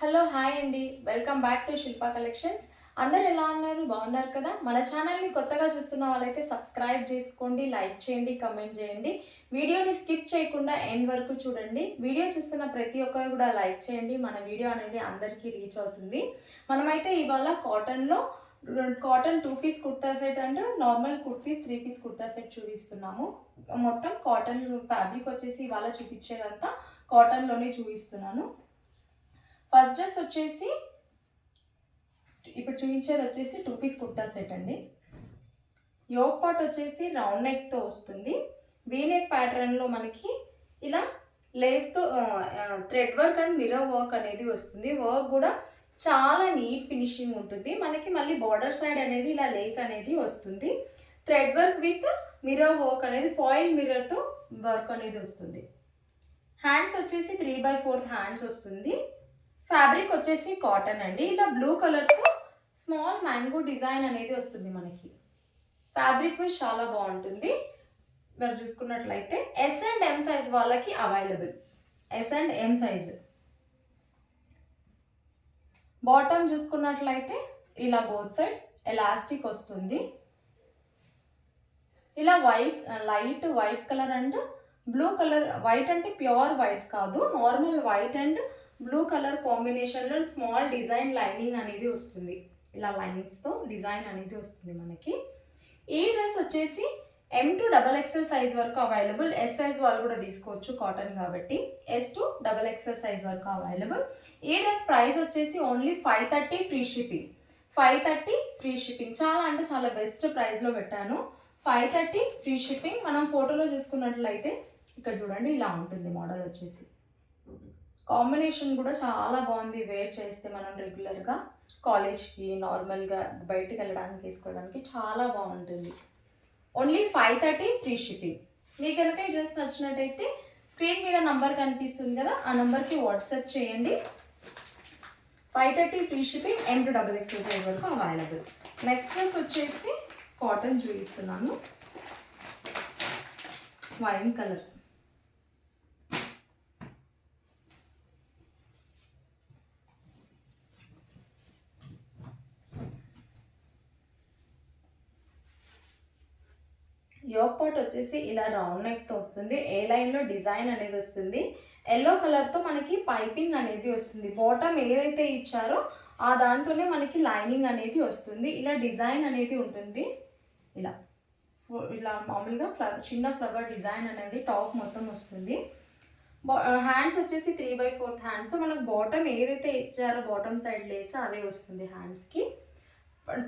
Hello hi అండి, welcome back to Shilpa collections. అందరు ఎలా ఉన్నారు? బాగున్నారు కదా? మన ఛానల్ని కొత్తగా చూస్తున్న వాళ్ళైతే సబ్స్క్రైబ్ చేసుకోండి, లైక్ చేయండి, కమెంట్ చేయండి. వీడియోని స్కిప్ చేయకుండా ఎండ్ వరకు చూడండి. వీడియో చూస్తున్న ప్రతి ఒక్కరు కూడా లైక్ చేయండి. మన వీడియో అనేది అందరికీ రీచ్ అవుతుంది. మనమైతే ఇవాళ cotton 2 piece kurta set and normal kurtis 3 piece kurta set చూపిస్తున్నాము. మొత్తం కాటన్ ఫ్యాబ్రిక్ వచ్చేసి ఇవాళ చూపించేదంతా కాటన్లోనే చూపిస్తున్నాను. ఫస్ట్ డ్రెస్ వచ్చేసి ఇప్పుడు చూపించేది వచ్చేసి 2 పీస్ కుర్తా సెట్ అండి. యోక్ పార్ట్ వచ్చేసి రౌండ్ నెక్తో వస్తుంది. వీ నెక్ ప్యాటర్న్లో మనకి ఇలా లేస్తో thread work and mirror work అనేది వస్తుంది. వర్క్ కూడా చాలా నీట్ ఫినిషింగ్ ఉంటుంది. మనకి మళ్ళీ బార్డర్ సైడ్ అనేది ఇలా లేస్ అనేది వస్తుంది. Thread work with mirror work అనేది ఫాయిల్ మిర్రర్తో వర్క్ అనేది వస్తుంది. హ్యాండ్స్ వచ్చేసి 3/4 హ్యాండ్స్ వస్తుంది. ఫ్యాబ్రిక్ వచ్చేసి కాటన్ అండి. ఇలా బ్లూ కలర్తో స్మాల్ మ్యాంగో డిజైన్ అనేది వస్తుంది మనకి. ఫ్యాబ్రిక్ వైజ్ చాలా బాగుంటుంది. మీరు చూసుకున్నట్లయితే ఎస్ అండ్ ఎం సైజ్ వాళ్ళకి available. S and M size. Bottom చూసుకున్నట్లయితే ఇలా బోత్ సైడ్స్ ఎలాస్టిక్ వస్తుంది. ఇలా light white colour and blue colour. White అంటే ప్యూర్ వైట్ కాదు, normal white and blue colour కాంబినేషన్లో స్మాల్ డిజైన్ లైనింగ్ అనేది వస్తుంది. ఇలా లైన్స్తో డిజైన్ అనేది వస్తుంది మనకి. ఈ డ్రెస్ వచ్చేసి M to XXL సైజ్ వరకు అవైలబుల్. ఎస్ సైజ్ వాళ్ళు కూడా తీసుకోవచ్చు, కాటన్ కాబట్టి. S to XXL సైజ్ వరకు అవైలబుల్. ఈ డ్రెస్ ప్రైస్ వచ్చేసి only 530 free shipping. 530 free shipping. చాలా అంటే చాలా బెస్ట్ ప్రైస్లో పెట్టాను. 530 ఫ్రీ షిప్పింగ్. మనం ఫోటోలో చూసుకున్నట్లయితే ఇక్కడ చూడండి, ఇలా ఉంటుంది మోడల్ వచ్చేసి. కాంబినేషన్ కూడా చాలా బాగుంది. వేర్ చేస్తే మనం రెగ్యులర్గా కాలేజ్కి నార్మల్గా బయటికి వెళ్ళడానికి వేసుకోవడానికి చాలా బాగుంటుంది. Only 530 free shipping. మీకు కనుక ఈ డ్రెస్ నచ్చినట్టయితే స్క్రీన్ మీద నంబర్ కనిపిస్తుంది కదా, ఆ నెంబర్కి వాట్సాప్ చేయండి. 530 free shipping. M to XXL size వరకు అవైలబుల్. నెక్స్ట్ డ్రెస్ వచ్చేసి కాటన్ చూపిస్తున్నాను. Wine colour. యోక్ పార్ట్ వచ్చేసి ఇలా రౌండ్ నెక్తో వస్తుంది. ఏ లైన్లో డిజైన్ అనేది వస్తుంది. ఎల్లో కలర్తో మనకి పైపింగ్ అనేది వస్తుంది. బాటమ్ ఏదైతే ఇచ్చారో ఆ దాంతోనే మనకి లైనింగ్ అనేది వస్తుంది. ఇలా డిజైన్ అనేది ఉంటుంది. ఇలా ఇలా మామూలుగా చిన్న ఫ్లవర్ డిజైన్ అనేది టాప్ మొత్తం వస్తుంది. హ్యాండ్స్ వచ్చేసి 3/4 హ్యాండ్స్. మనకు బాటమ్ ఏదైతే ఇచ్చారో బాటమ్ సైడ్ లేస్ అదే వస్తుంది హ్యాండ్స్కి.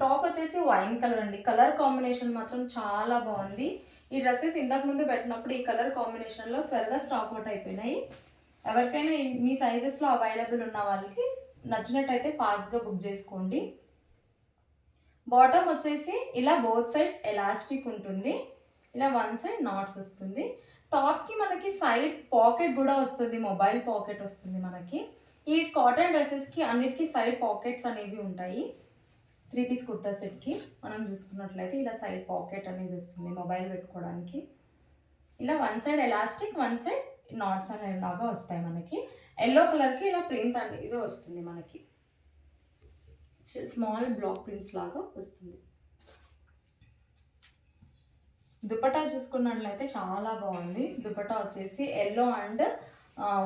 టాప్ వచ్చేసి వైన్ కలర్ అండి. కలర్ కాంబినేషన్ మాత్రం చాలా బాగుంది. ఈ డ్రెస్సెస్ ఇంతకు ముందు పెట్టినప్పుడు ఈ కలర్ కాంబినేషన్లో త్వరగా స్టాక్ అవుట్ అయిపోయినాయి. ఎవరికైనా మీ సైజెస్లో అవైలబుల్ ఉన్న వాళ్ళకి నచ్చినట్టయితే ఫాస్ట్గా బుక్ చేసుకోండి. బాటమ్ వచ్చేసి ఇలా బోత్ సైడ్స్ ఎలాస్టిక్ ఉంటుంది. ఇలా వన్ సైడ్ నాట్స్ వస్తుంది. టాప్కి మనకి సైడ్ పాకెట్ కూడా వస్తుంది. మొబైల్ పాకెట్ వస్తుంది మనకి. ఈ కాటన్ డ్రెస్సెస్కి అన్నిటికీ సైడ్ పాకెట్స్ అనేవి ఉంటాయి. 3 పీస్ కుర్తా సెట్కి మనం చూసుకున్నట్లయితే ఇలా సైడ్ పాకెట్ అనేది వస్తుంది మొబైల్ పెట్టుకోవడానికి. ఇలా one side elastic, one side knots అనేలాగా వస్తాయి మనకి. ఎల్లో కలర్కి ఇలా ప్రింట్ అనేది వస్తుంది మనకి. స్మాల్ బ్లాక్ ప్రింట్స్ లాగా వస్తుంది. దుపట్టా చూసుకున్నట్లయితే చాలా బాగుంది. దుపట్టా వచ్చేసి ఎల్లో అండ్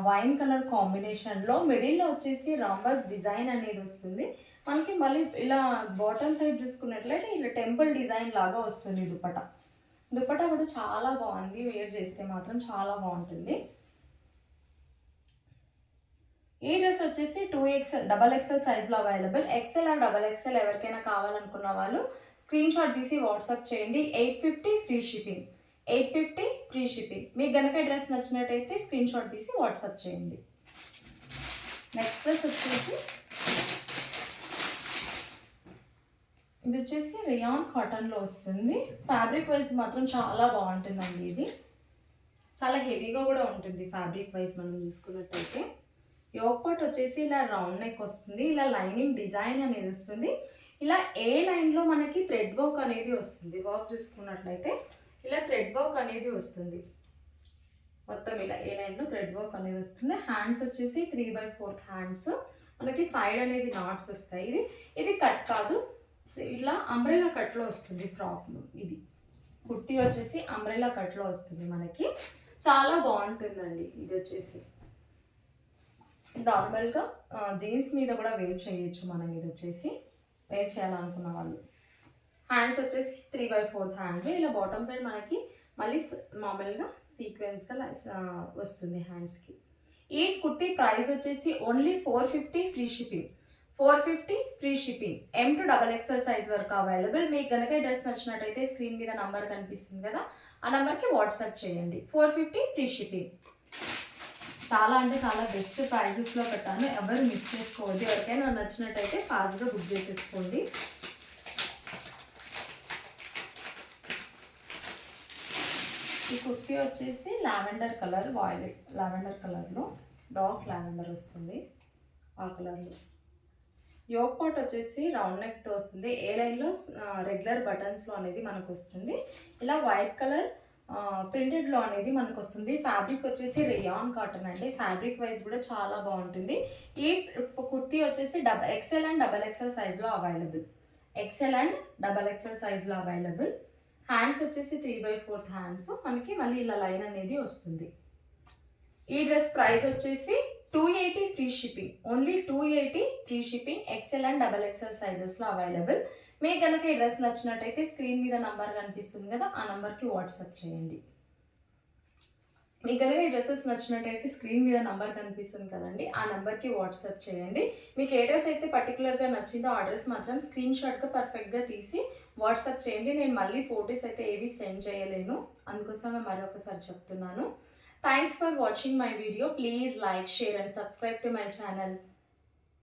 వైన్ కలర్ కాంబినేషన్లో మిడిల్లో వచ్చేసి రాంబస్ డిజైన్ అనేది వస్తుంది మనకి. మళ్ళీ ఇలా బాటమ్ సైడ్ చూసుకున్నట్లయితే ఇలా టెంపుల్ డిజైన్ లాగా వస్తుంది దుపట్టా. దుపట్టా కూడా చాలా బాగుంది. వేర్ చేస్తే మాత్రం చాలా బాగుంటుంది. ఈ డ్రెస్ వచ్చేసి 2XL సైజ్లో అవైలబుల్. XL ఆర్ XXL ఎవరికైనా కావాలనుకున్న వాళ్ళు స్క్రీన్ షాట్ తీసి వాట్సాప్ చేయండి. 850 ఫ్రీ షిప్పింగ్. 850 free shipping. మీకు కనుక డ్రెస్ నచ్చినట్టయితే స్క్రీన్ షాట్ తీసి వాట్సాప్ చేయండి. నెక్స్ట్ డ్రెస్ వచ్చేసి ఇది వచ్చేసి రియాన్ కాటన్లో వస్తుంది. ఫ్యాబ్రిక్ వైజ్ మాత్రం చాలా బాగుంటుందండి. ఇది చాలా హెవీగా కూడా ఉంటుంది ఫ్యాబ్రిక్ వైజ్ మనం చూసుకున్నట్టయితే. యోక్ పార్ట్ వచ్చేసి ఇలా రౌండ్ నెక్ వస్తుంది. ఇలా లైనింగ్ డిజైన్ అనేది వస్తుంది. ఇలా ఏ లైన్లో మనకి థ్రెడ్ వర్క్ అనేది వస్తుంది. వర్క్ చూసుకున్నట్లయితే ఇలా థ్రెడ్ వర్క్ అనేది వస్తుంది. మొత్తం ఇలా ఏ లైన్లో థ్రెడ్ వర్క్ అనేది వస్తుంది. హ్యాండ్స్ వచ్చేసి 3/4 హ్యాండ్స్. మనకి సైడ్ అనేది నాట్స్ వస్తాయి. ఇది కట్ కాదు, ఇట్లా అంబ్రెలా కట్లో వస్తుంది ఫ్రాక్. ఇది కుర్తీ వచ్చేసి అంబ్రెలా కట్లో వస్తుంది మనకి. చాలా బాగుంటుందండి. ఇది వచ్చేసి నార్మల్గా జీన్స్ మీద కూడా వేర్ చేయొచ్చు మనం. ఇది వచ్చేసి వేర్ చేయాలనుకున్న వాళ్ళు. హ్యాండ్స్ వచ్చేసి 3/4 హ్యాండ్స్. ఇలా బాటమ్ సైడ్ మనకి మళ్ళీ మామూలుగా సీక్వెన్స్గా వస్తుంది హ్యాండ్స్కి. ఈ కుర్తీ ప్రైస్ వచ్చేసి only 450 free shipping. 450 free shipping. M to XXL size వరకు అవైలబుల్. మీకు కనుక ఈ డ్రెస్ నచ్చినట్టయితే స్క్రీన్ మీద నంబర్ కనిపిస్తుంది కదా, ఆ నెంబర్కి వాట్సాప్ చేయండి. 450 ఫ్రీ షిప్పింగ్. చాలా అంటే చాలా బెస్ట్ ప్రైజెస్లో పెట్టాను, ఎవరు మిస్ చేసుకోవద్దు. ఎవరికైనా నచ్చినట్టయితే ఫాస్ట్గా బుక్ చేసేసుకోండి. ఈ కుర్తీ వచ్చేసి లావెండర్ కలర్, వాయిలెట్ లావెండర్ కలర్లో డార్క్ లావెండర్ వస్తుంది. ఆ కలర్లో యోక్ పాట్ వచ్చేసి రౌండ్ నెక్తో వస్తుంది. ఏ లైన్లో రెగ్యులర్ బటన్స్లో అనేది మనకు వస్తుంది. ఇలా వైట్ కలర్ ప్రింటెడ్లో అనేది మనకు వస్తుంది. ఫ్యాబ్రిక్ వచ్చేసి రేయాన్ కాటన్ అండి. ఫ్యాబ్రిక్ వైజ్ కూడా చాలా బాగుంటుంది. ఈ కుర్తీ వచ్చేసి XL అండ్ XXL సైజ్లో అవైలబుల్. XL అండ్ XXL సైజ్లో అవైలబుల్. హ్యాండ్స్ వచ్చేసి 3/4 హ్యాండ్స్ మనకి. మళ్ళీ ఇలా లైన్ అనేది వస్తుంది. ఈ డ్రెస్ ప్రైస్ వచ్చేసి 280 free shipping. Only 280 free shipping. XL and XXL సైజెస్లో అవైలబుల్. మీకు కనుక ఈ డ్రెస్ నచ్చినట్టయితే స్క్రీన్ మీద నంబర్ కనిపిస్తుంది కదా, ఆ నెంబర్కి వాట్సాప్ చేయండి. మీకు కనుక ఈ డ్రెస్సెస్ నచ్చినట్టయితే స్క్రీన్ మీద నంబర్ కనిపిస్తుంది కదండి, ఆ నెంబర్కి వాట్సాప్ చేయండి. మీకు ఏ డ్రెస్ అయితే పర్టికులర్గా నచ్చిందో ఆ డ్రెస్ మాత్రం స్క్రీన్ షాట్గా పర్ఫెక్ట్గా తీసి వాట్సాప్ చేయండి. నేను మళ్ళీ ఫొటోస్ అయితే ఏవి సెండ్ చేయలేను, అందుకోసమే మరొకసారి చెప్తున్నాను. Thanks for watching my video. Please like, share and subscribe to my channel.